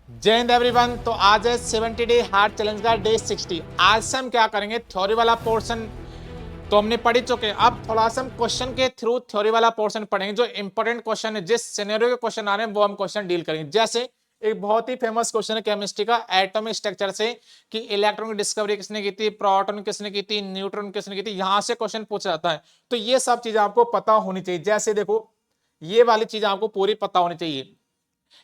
जय हिंद एवरीवन। तो आज है 70 डे हार्ड चैलेंज का डे 60। आज से हम क्या करेंगे, थ्योरी वाला पोर्शन तो हमने पढ़ ही चुके हैं। अब थोड़ा सा हम क्वेश्चन के थ्रू थ्योरी वाला पोर्शन पढ़ेंगे। जो इंपॉर्टेंट क्वेश्चन है, जिस सिनेरियो के क्वेश्चन आ रहे हैं वो हम क्वेश्चन डील करेंगे। जैसे एक बहुत ही फेमस क्वेश्चन है केमिस्ट्री का, एटॉमिक स्ट्रक्चर से, कि इलेक्ट्रॉन की डिस्कवरी किसने की थी, प्रोटॉन किसने की थी, न्यूट्रॉन किसने की थी, यहां से क्वेश्चन पूछा जाता है। तो ये सब चीजें आपको पता होनी चाहिए। जैसे देखो, ये वाली चीज आपको पूरी पता होनी चाहिए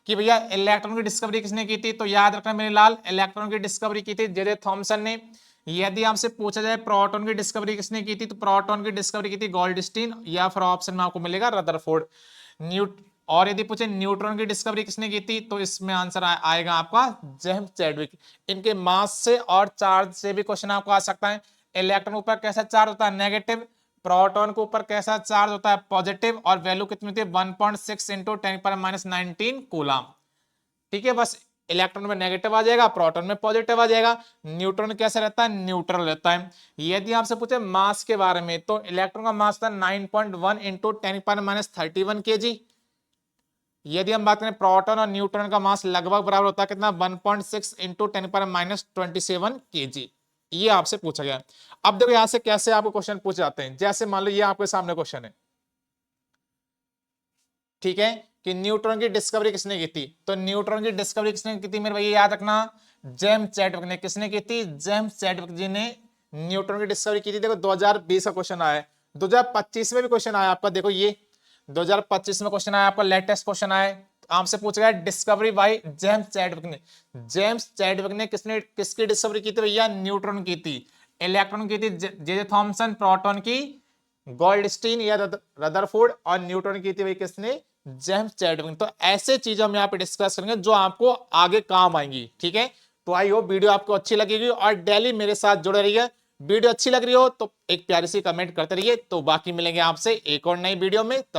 कि भैया इलेक्ट्रॉन की डिस्कवरी किसने की थी। तो याद रखना मेरे लाल, इलेक्ट्रॉन की डिस्कवरी की थी जे थॉमसन ने। यदि आपसे पूछा जाए प्रोटॉन की डिस्कवरी किसने की थी, तो प्रोटॉन की डिस्कवरी की थी गोल्डस्टीन, या फिर ऑप्शन में आपको मिलेगा रदरफोर्ड। और यदि पूछे न्यूट्रॉन की डिस्कवरी किसने की थी, तो इसमें आंसर आएगा आपका जेम्स चैडविक। इनके मास से और चार्ज से भी क्वेश्चन आपको आ सकता है। इलेक्ट्रॉन ऊपर कैसा चार्ज होता है, नेगेटिव। प्रोटॉन के ऊपर कैसा चार्ज होता है, पॉजिटिव। और वैल्यू कितनी होती है, 1.6 इंटू 10⁻19 कूलम। ठीक है, बस इलेक्ट्रॉन में नेगेटिव आ जाएगा, प्रोटॉन में पॉजिटिव आ जाएगा। न्यूट्रॉन कैसा रहता है, न्यूट्रल रहता है। यदि आपसे पूछे मास के बारे में, तो इलेक्ट्रॉन का मास था 9.1 इंटू 10⁻31 kg। यदि हम बात करें प्रोटॉन और न्यूट्रॉन का मास लगभग बराबर होता है कितना, 1.6 इंटू 10⁻27 kg। ये आपसे पूछा गया। अब देखो यहां से कैसे आपको क्वेश्चन पूछे जाते हैं। जैसे मान लो ये आपके सामने क्वेश्चन है, ठीक है, कि न्यूट्रॉन की डिस्कवरी किसने की थी। तो न्यूट्रॉन की डिस्कवरी किसने की थी मेरे भैया, याद रखना, जेम्स चैडविक ने। किसने की थी, जेम्स चैडविक जी ने न्यूट्रॉन की डिस्कवरी की थी। देखो 2020 का क्वेश्चन आया है, 2025 में भी क्वेश्चन आया आपका। देखो ये 2025 में क्वेश्चन आया आपका, लेटेस्ट क्वेश्चन आया है। आपसे पूछा गया डिस्कवरी बाय जेम्स चैडविक ने। जेम्स चैडविक ने किसकी डिस्कवरी की थी भैया, न्यूट्रॉन की थी। इलेक्ट्रॉन की थी जे थॉमसन, प्रोटॉन की गोल्डस्टीन या रदरफोर्ड, और न्यूट्रॉन की थी भाई किसने, जेम्स चैडविक। तो ऐसे चीजें हम यहाँ पे डिस्कस करेंगे जो आपको आगे काम आएंगी। ठीक है, तो आई होप वीडियो आपको अच्छी लगेगी और डेली मेरे साथ जुड़े रहिए। वीडियो अच्छी लग रही हो तो एक प्यारी सी कमेंट करते रहिए। तो बाकी मिलेंगे आपसे एक और नई वीडियो में।